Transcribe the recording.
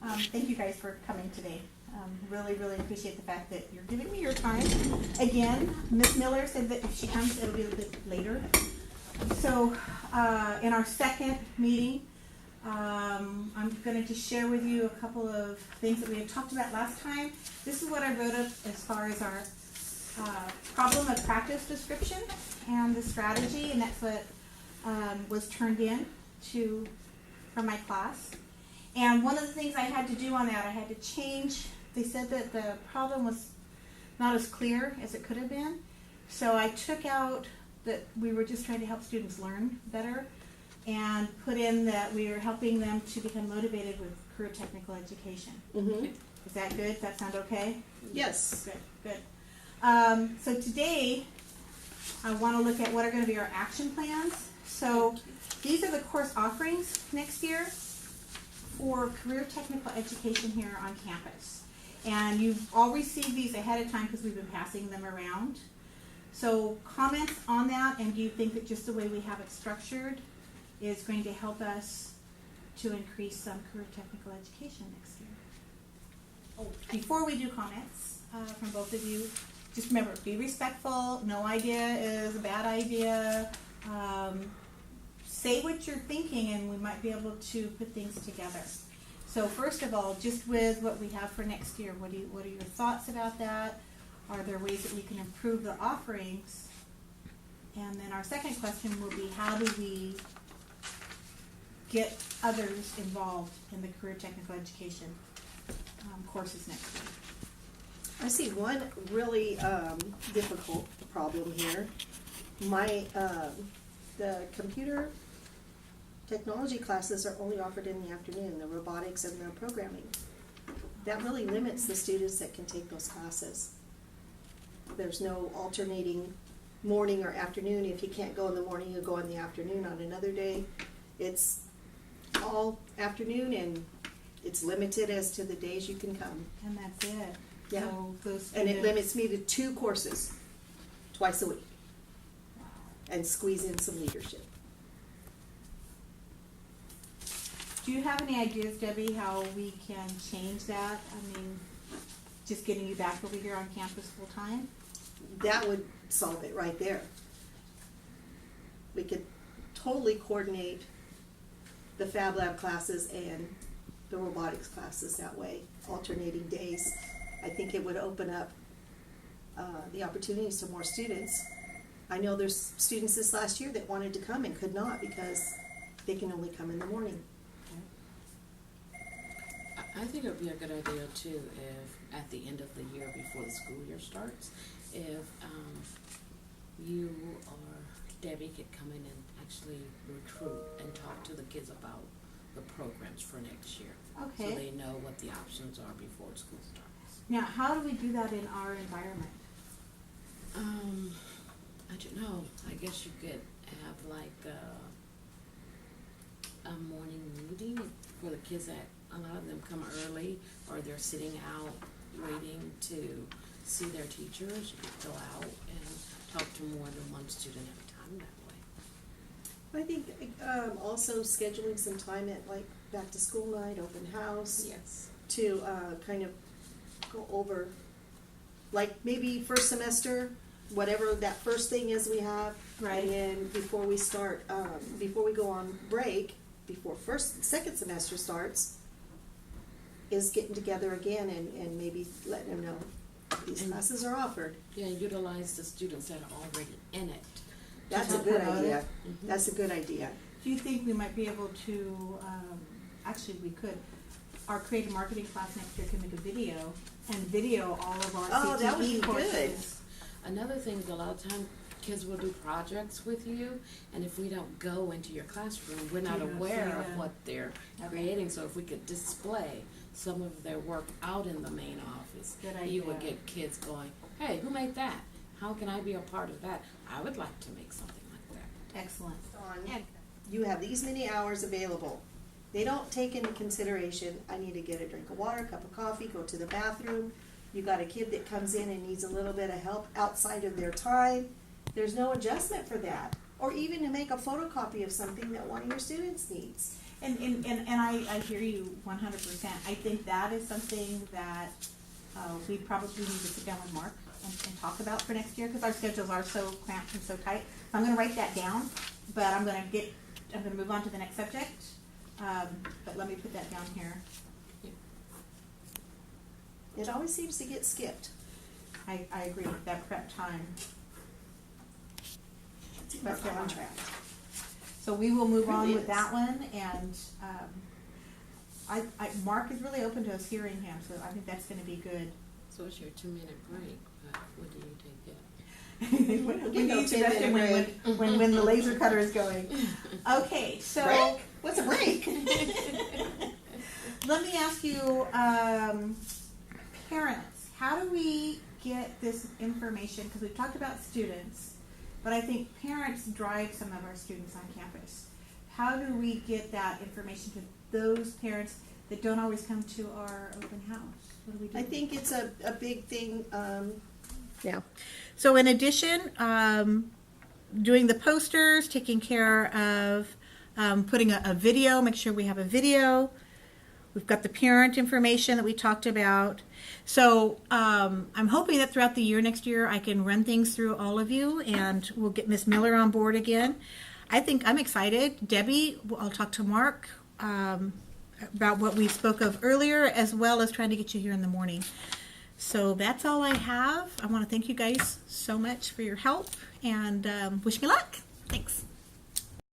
Thank you guys for coming today. Really, really appreciate the fact that you're giving me your time. Again, Ms. Miller said that if she comes, it'll be a little bit later. So, in our second meeting, I'm going to just share with you a couple of things that we had talked about last time. This is what I wrote up as far as our problem of practice description and the strategy, and that's what was turned in from my class. And one of the things I had to do on that, I had to change. They said that the problem was not as clear as it could have been. So I took out that we were just trying to help students learn better and put in that we are helping them to become motivated with career technical education. Mm-hmm. Is that good? Does that sound okay? Yes. Good. So today I want to look at what are going to be our action plans. So these are the course offerings next year for career technical education here on campus. And you've all received these ahead of time because we've been passing them around. So comments on that, and do you think that just the way we have it structured is going to help us to increase some career technical education next year? Oh, before we do comments from both of you, just remember, be respectful. No idea is a bad idea. Say what you're thinking, and we might be able to put things together. So first of all, just with what we have for next year, what are your thoughts about that? Are there ways that we can improve the offerings? And then our second question will be, how do we get others involved in the career technical education courses next year? I see one really difficult problem here. The computer technology classes are only offered in the afternoon, the robotics and the programming. That really limits the students that can take those classes. There's no alternating morning or afternoon. If you can't go in the morning, you go in the afternoon on another day. It's all afternoon, and it's limited as to the days you can come. And that's it. Yeah. So those And it students- limits me to 2 courses twice a week, and squeeze in some leadership. Do you have any ideas, Debbie, how we can change that? I mean, just getting you back over here on campus full time? That would solve it right there. We could totally coordinate the Fab Lab classes and the robotics classes that way, alternating days. I think it would open up the opportunities to more students. I know there's students this last year that wanted to come and could not because they can only come in the morning. I think it would be a good idea too if at the end of the year before the school year starts, if you or Debbie could come in and actually recruit and talk to the kids about the programs for next year. Okay. So they know what the options are before school starts. Now, how do we do that in our environment? I don't know. I guess you could have like a morning meeting for the kids that a lot of them come early or they're sitting out waiting to see their teachers. You could go out and talk to more than one student at a time that way. I think also scheduling some time at like back to school night, open house. Yes. To kind of go over, like maybe first semester, whatever that first thing is we have. Right. And then before we start, before we go on break, before second semester starts, is getting together again and maybe letting them know these classes are offered. Yeah, utilize the students that are already in it. That's a help good promote idea. it. Mhm. That's a good idea. Do you think we might be able to, actually we could, our creative marketing class next year can make a video and video all of our Oh, that would CTE be courses. good. Another thing is a lot of times kids will do projects with you, and if we don't go into your classroom, we're not You don't aware see of them. what they're Okay. creating. So if we could display some of their work out in the main office, Good you would idea. get kids going, hey, who made that? How can I be a part of that? I would like to make something like that. Excellent. You have these many hours available. They don't take into consideration, I need to get a drink of water, a cup of coffee, go to the bathroom. You got a kid that comes in and needs a little bit of help outside of their time. There's no adjustment for that. Or even to make a photocopy of something that one of your students needs. And I hear you 100%. I think that is something that we probably need to sit down with Mark and talk about for next year, because our schedules are so cramped and so tight. So I'm going to write that down, but I'm going to move on to the next subject. But let me put that down here. It always seems to get skipped. I agree with that prep time. It's in our contract. So we will move on Really with that one, and Mark is really open to us hearing him, so I think that's going to be good. So it's your 2-minute break, but what do you take there? We need to rest him when the laser cutter is going. Okay, so Break? What's a break? let me ask you, parents, how do we get this information? Because we've talked about students, but I think parents drive some of our students on campus. How do we get that information to those parents that don't always come to our open house? What do we do? I think it's a big thing. Yeah. So in addition, doing the posters, taking care of putting a video, make sure we have a video. We've got the parent information that we talked about. So I'm hoping that throughout the year next year I can run things through all of you, and we'll get Miss Miller on board again. I think I'm excited. Debbie, I'll talk to Mark about what we spoke of earlier, as well as trying to get you here in the morning. So that's all I have. I want to thank you guys so much for your help, and wish me luck. Thanks.